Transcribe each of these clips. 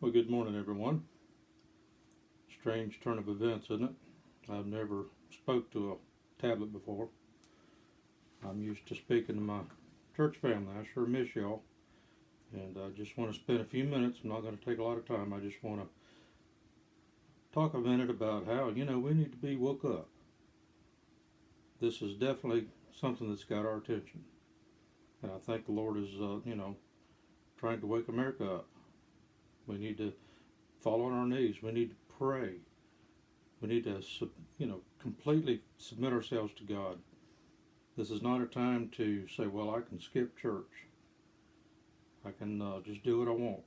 Well, good morning, everyone. Strange turn of events, isn't it? I've never spoke to a tablet before. I'm used to speaking to my church family. I sure miss y'all. And I just want to spend a few minutes. I'm not going to take a lot of time. I just want to talk a minute about how, we need to be woke up. This is definitely something that's got our attention. And I think the Lord is, trying to wake America up. We need to fall on our knees. We need to pray. We need to, completely submit ourselves to God. This is not a time to say, well, I can skip church. I can just do what I want.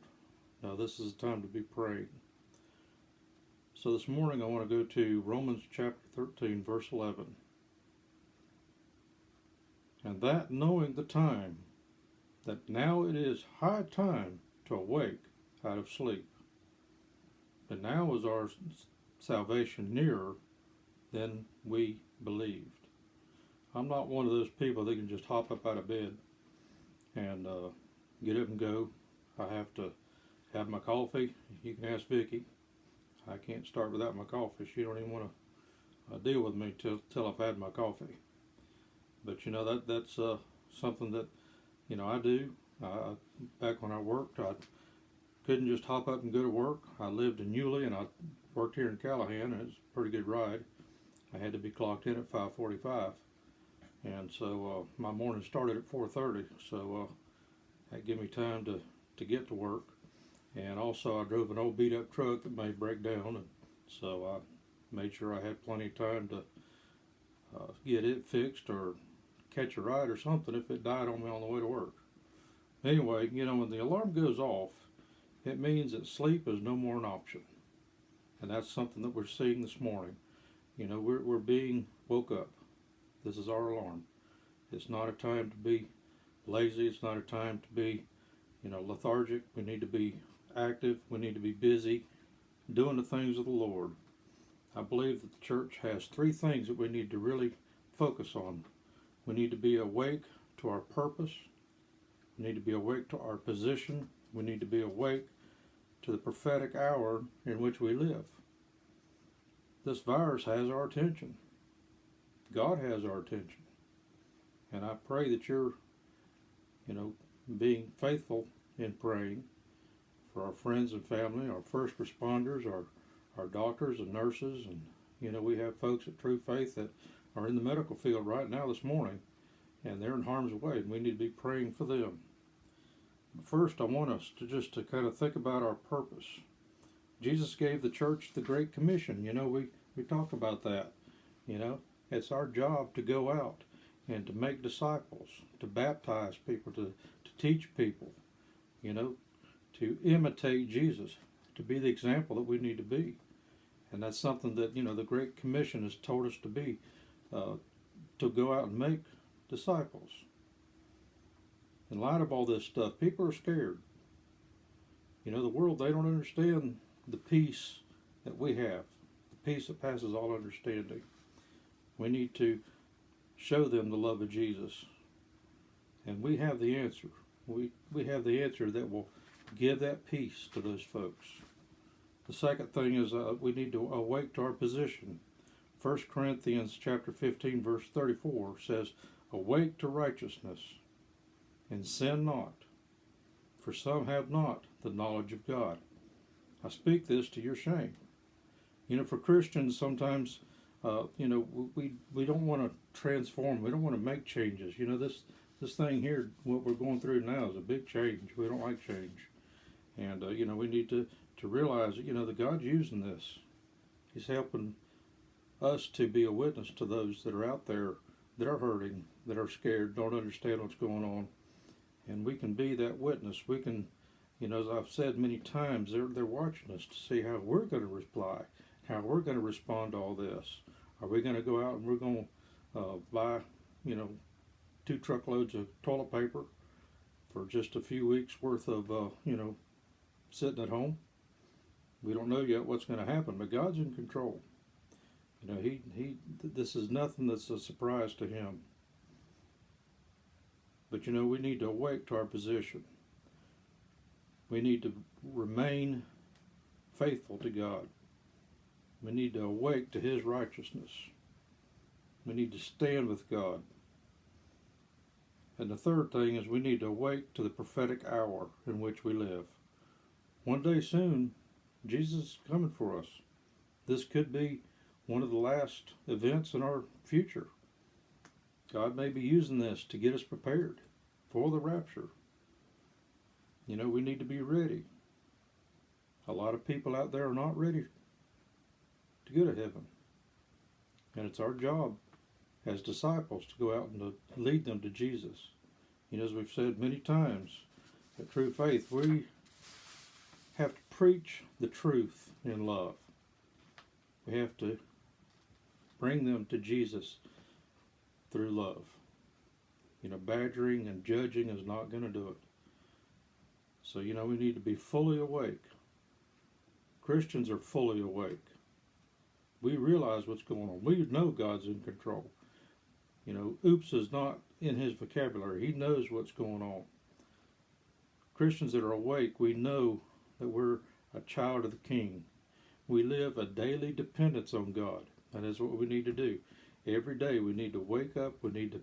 No, this is a time to be praying. So this morning I want to go to Romans chapter 13, verse 11. And that knowing the time, that now it is high time to awake out of sleep. But now is our salvation nearer than we believed. I'm not one of those people that can just hop up out of bed and get up and go. I have to have my coffee. You can ask Vicki. I can't start without my coffee. She don't even want to deal with me till I've had my coffee. But that's something that I do. Back when I worked, I couldn't just hop up and go to work. I lived in Yulee and I worked here in Callahan, and it was a pretty good ride. I had to be clocked in at 5:45, and so my morning started at 4:30. So that gave me time to get to work. And also I drove an old beat up truck that may break down, and so I made sure I had plenty of time to get it fixed or catch a ride or something if it died on me on the way to work. Anyway, when the alarm goes off, it means that sleep is no more an option. And that's something that we're seeing this morning. We're being woke up. This is our alarm. It's not a time to be lazy. It's not a time to be, lethargic. We need to be active. We need to be busy doing the things of the Lord. I believe that the church has three things that we need to really focus on. We need to be awake to our purpose. We need to be awake to our position. We need to be awake to the prophetic hour in which we live. This virus has our attention. God has our attention. And I pray that you're, being faithful in praying for our friends and family, our first responders, our doctors and nurses, and we have folks at True Faith that are in the medical field right now this morning, and they're in harm's way, and we need to be praying for them. But first, I want us to kind of think about our purpose. Jesus gave the church the Great Commission. We talk about that. It's our job to go out and to make disciples, to baptize people, to teach people, to imitate Jesus, to be the example that we need to be. And that's something that, the Great Commission has told us to be, to go out and make disciples. In light of all this stuff, people are scared. The world, they don't understand the peace that we have, the peace that passes all understanding. We need to show them the love of Jesus. And we have the answer. We have the answer that will give that peace to those folks. The second thing is we need to awake to our position. 1 Corinthians chapter 15, verse 34 says, "Awake to righteousness, and sin not, for some have not the knowledge of God." I speak this to your shame. For Christians, sometimes, we don't want to transform. We don't want to make changes. This thing here, what we're going through now, is a big change. We don't like change. And, we need to realize that God's using this. He's helping us to be a witness to those that are out there that are hurting, that are scared, don't understand what's going on. And we can be that witness. We can, as I've said many times, they're watching us to see how we're going to reply, how we're going to respond to all this. Are we going to go out and we're going to buy, 2 truckloads of toilet paper for just a few weeks worth of, sitting at home? We don't know yet what's going to happen, but God's in control. This is nothing that's a surprise to him. But we need to awake to our position. We need to remain faithful to God. We need to awake to His righteousness. We need to stand with God. And the third thing is we need to awake to the prophetic hour in which we live. One day soon, Jesus is coming for us. This could be one of the last events in our future. God may be using this to get us prepared for the rapture. We need to be ready. A lot of people out there are not ready to go to heaven. And it's our job as disciples to go out and to lead them to Jesus. As we've said many times, at True Faith, we have to preach the truth in love. We have to bring them to Jesus through love. Badgering and judging is not going to do it. So, we need to be fully awake. Christians are fully awake. We realize what's going on. We know God's in control. Oops is not in His vocabulary. He knows what's going on. Christians that are awake, we know that we're a child of the King. We live a daily dependence on God. That is what we need to do. Every day we need to wake up. We need to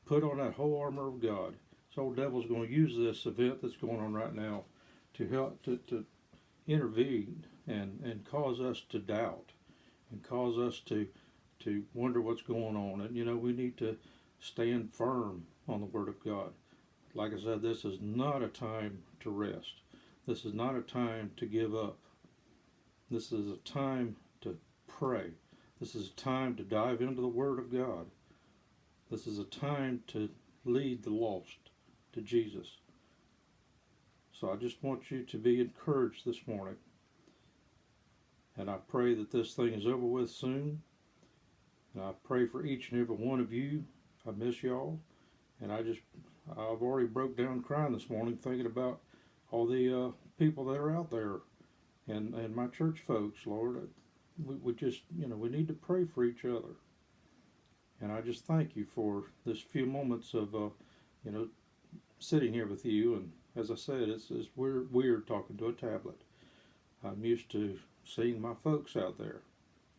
put on that whole armor of God. This old devil's going to use this event that's going on right now to help to intervene and cause us to doubt and cause us to wonder what's going on. And we need to stand firm on the Word of God. Like I said, this is not a time to rest. This is not a time to give up. This is a time to pray. This is a time to dive into the Word of God. This is a time to lead the lost to Jesus. So I just want you to be encouraged this morning. And I pray that this thing is over with soon. And I pray for each and every one of you. I miss y'all. And I've already broke down crying this morning thinking about all the people that are out there and my church folks, Lord. We just, we need to pray for each other. And I just thank you for this few moments of, sitting here with you. And as I said, it's weird talking to a tablet. I'm used to seeing my folks out there,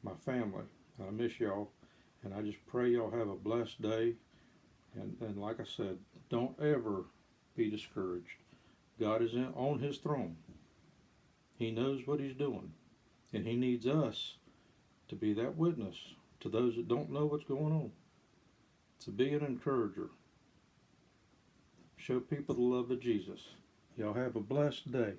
my family. I miss y'all. And I just pray y'all have a blessed day. And like I said, don't ever be discouraged. God is on His throne. He knows what He's doing. And He needs us to be that witness to those that don't know what's going on. To be an encourager. Show people the love of Jesus. Y'all have a blessed day.